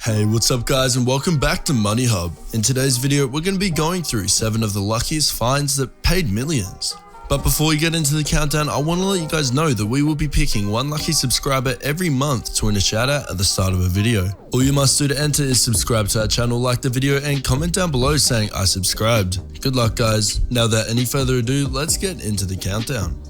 Hey, what's up guys, and welcome back to Money Hub. In today's video, we're going to be going through 7 of the luckiest finds that paid millions. But before we get into the countdown, I want to let you guys know that we will be picking one lucky subscriber every month to win a shout out at the start of a video. All you must do to enter is subscribe to our channel, like the video, and comment down below saying I subscribed. Good luck guys. Now without any further ado, let's get into the countdown.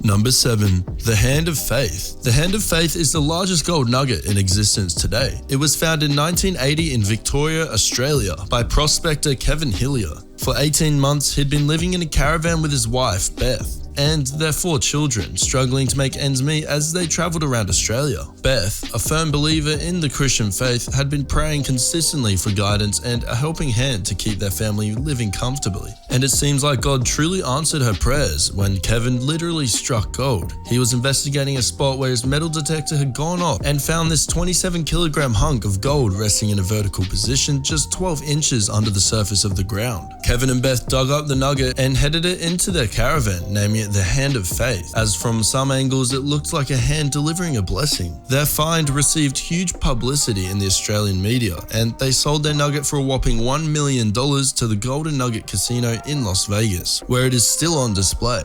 Number 7. The Hand of Faith. The Hand of Faith is the largest gold nugget in existence today. It was found in 1980 in Victoria, Australia by prospector Kevin Hillier. For 18 months, he'd been living in a caravan with his wife, Beth, and their 4 children, struggling to make ends meet as they travelled around Australia. Beth, a firm believer in the Christian faith, had been praying consistently for guidance and a helping hand to keep their family living comfortably. And it seems like God truly answered her prayers when Kevin literally struck gold. He was investigating a spot where his metal detector had gone off and found this 27-kilogram hunk of gold resting in a vertical position just 12 inches under the surface of the ground. Kevin and Beth dug up the nugget and headed it into their caravan, naming it the Hand of Faith, as from some angles it looked like a hand delivering a blessing. Their find received huge publicity in the Australian media, and they sold their nugget for a whopping $1 million to the Golden Nugget Casino in Las Vegas, where it is still on display.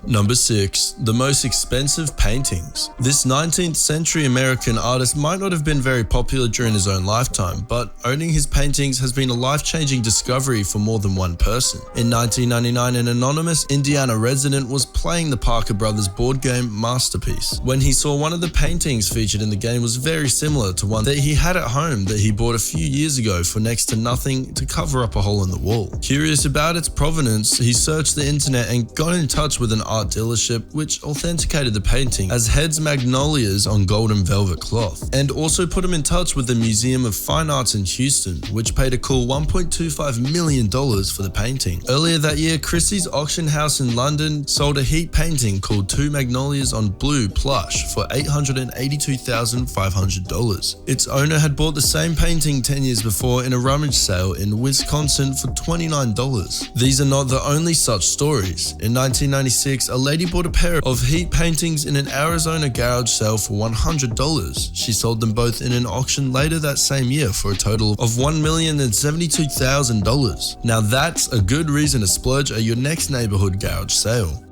Number 6. The most expensive paintings. This 19th century American artist might not have been very popular during his own lifetime, but owning his paintings has been a life-changing discovery for more than one person. In 1999, an anonymous Indiana resident was playing the Parker Brothers board game Masterpiece when he saw one of the paintings featured in the game was very similar to one that he had at home that he bought a few years ago for next to nothing to cover up a hole in the wall. Curious about its provenance, he searched the internet and got in touch with an art dealership which authenticated the painting as Head's Magnolias on golden velvet cloth, and also put him in touch with the Museum of Fine Arts in Houston, which paid a cool $1.25 million for the painting. Earlier that year, Christie's auction house in London sold a heat painting called Two Magnolias on Blue Plush for $882,500. Its owner had bought the same painting 10 years before in a rummage sale in Wisconsin for $29. These are not the only such stories. In 1996, a lady bought a pair of heat paintings in an Arizona garage sale for $100. She sold them both in an auction later that same year for a total of $1,072,000. Now that's a good reason to splurge at your next neighborhood garage sale.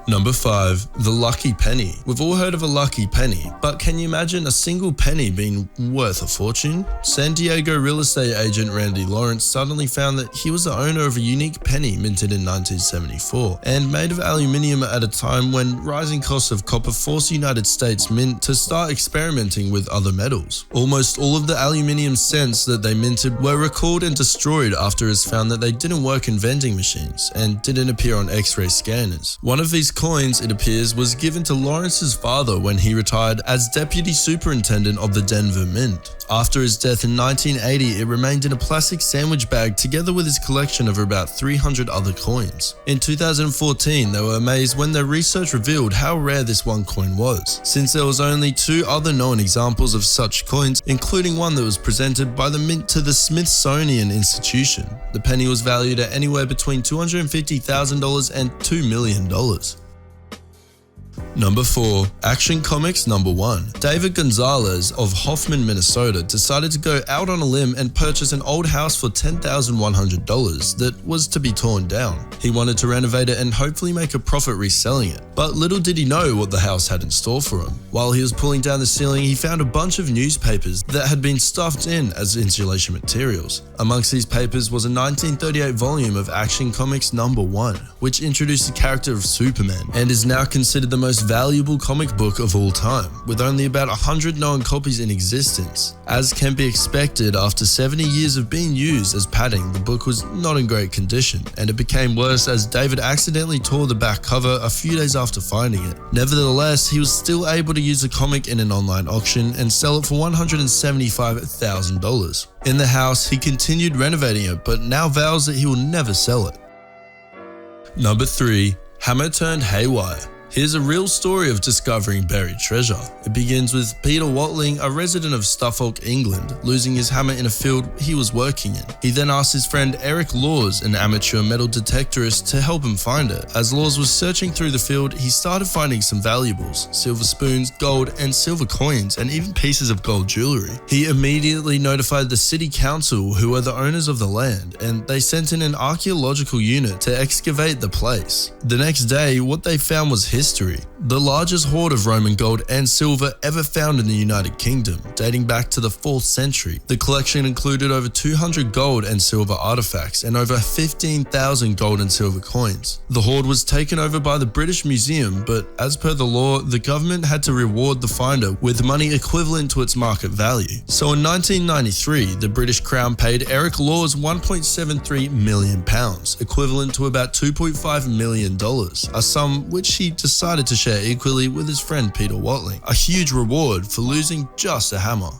Number 5. The Lucky Penny. We've all heard of a lucky penny, but can you imagine a single penny being worth a fortune? San Diego real estate agent Randy Lawrence suddenly found that he was the owner of a unique penny minted in 1974 and made of aluminium at a time when rising costs of copper forced United States Mint to start experimenting with other metals. Almost all of the aluminium cents that they minted were recalled and destroyed after it was found that they didn't work in vending machines and didn't appear on X-ray scanners. One of these coins, it appears, was given to Lawrence's father when he retired as deputy superintendent of the Denver Mint. After his death in 1980, it remained in a plastic sandwich bag together with his collection of about 300 other coins. In 2014, they were amazed when their research revealed how rare this one coin was, since there was only 2 other known examples of such coins, including one that was presented by the Mint to the Smithsonian Institution. The penny was valued at anywhere between $250,000 and $2 million. Number 4. Action Comics Number 1. David Gonzalez of Hoffman, Minnesota decided to go out on a limb and purchase an old house for $10,100 that was to be torn down. He wanted to renovate it and hopefully make a profit reselling it. But little did he know what the house had in store for him. While he was pulling down the ceiling, he found a bunch of newspapers that had been stuffed in as insulation materials. Amongst these papers was a 1938 volume of Action Comics Number 1, which introduced the character of Superman and is now considered the most valuable comic book of all time, with only about 100 known copies in existence. As can be expected, after 70 years of being used as padding, the book was not in great condition, and it became worse as David accidentally tore the back cover a few days after finding it. Nevertheless, he was still able to use the comic in an online auction and sell it for $175,000. In the house, he continued renovating it, but now vows that he will never sell it. Number 3. Hammer Turned Haywire. Here's a real story of discovering buried treasure. It begins with Peter Watling, a resident of Suffolk, England, losing his hammer in a field he was working in. He then asked his friend Eric Laws, an amateur metal detectorist, to help him find it. As Laws was searching through the field, he started finding some valuables: silver spoons, gold and silver coins, and even pieces of gold jewelry. He immediately notified the city council, who are the owners of the land, and they sent in an archaeological unit to excavate the place. The next day, what they found was history. The largest hoard of Roman gold and silver ever found in the United Kingdom, dating back to the 4th century. The collection included over 200 gold and silver artifacts and over 15,000 gold and silver coins. The hoard was taken over by the British Museum, but as per the law, the government had to reward the finder with money equivalent to its market value. So in 1993, the British Crown paid Eric Laws £1.73 million, equivalent to about $2.5 million, a sum which he decided to share equally with his friend Peter Watling, a huge reward for losing just a hammer.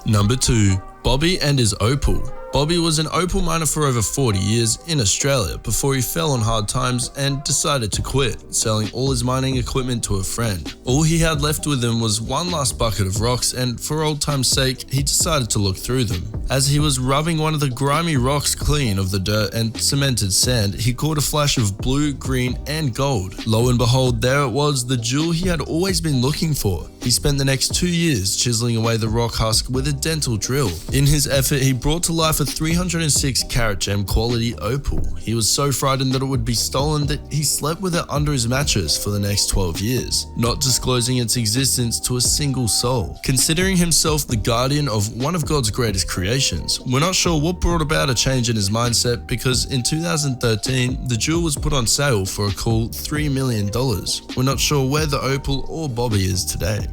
Number 2. Bobby and his opal. Bobby was an opal miner for over 40 years in Australia before he fell on hard times and decided to quit, selling all his mining equipment to a friend. All he had left with him was one last bucket of rocks, and for old time's sake, he decided to look through them. As he was rubbing one of the grimy rocks clean of the dirt and cemented sand, he caught a flash of blue, green, and gold. Lo and behold, there it was, the jewel he had always been looking for. He spent the next 2 years chiseling away the rock husk with a dental drill. In his effort, he brought to life a 306 carat gem quality opal. He was so frightened that it would be stolen that he slept with it under his mattress for the next 12 years, not disclosing its existence to a single soul. Considering himself the guardian of one of God's greatest creations, we're not sure what brought about a change in his mindset, because in 2013, the jewel was put on sale for a cool $3 million. We're not sure where the opal or Bobby is today.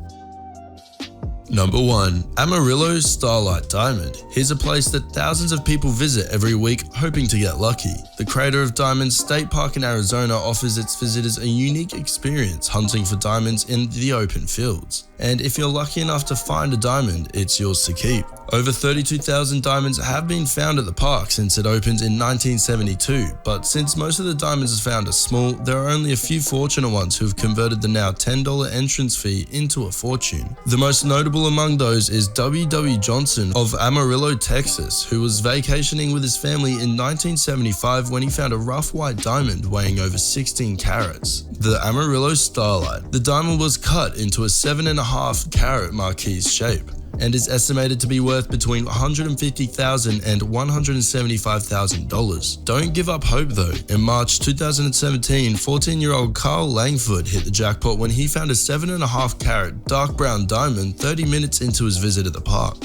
Number 1. Amarillo Starlight Diamond. Here's a place that thousands of people visit every week hoping to get lucky. The Crater of Diamonds State Park in Arizona offers its visitors a unique experience hunting for diamonds in the open fields. And if you're lucky enough to find a diamond, it's yours to keep. Over 32,000 diamonds have been found at the park since it opened in 1972, but since most of the diamonds found are small, there are only a few fortunate ones who have converted the now $10 entrance fee into a fortune. The most notable among those is W.W. Johnson of Amarillo, Texas, who was vacationing with his family in 1975 when he found a rough white diamond weighing over 16 carats, the Amarillo Starlight. The diamond was cut into a 7.5 carat marquise shape and is estimated to be worth between $150,000 and $175,000. Don't give up hope though. In March 2017, 14-year-old Carl Langford hit the jackpot when he found a 7.5 carat dark brown diamond 30 minutes into his visit at the park.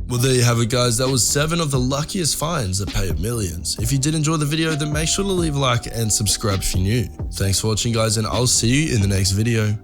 Well, there you have it guys, that was 7 of the luckiest finds that pay millions. If you did enjoy the video, then make sure to leave a like and subscribe if you're new. Thanks for watching guys, and I'll see you in the next video.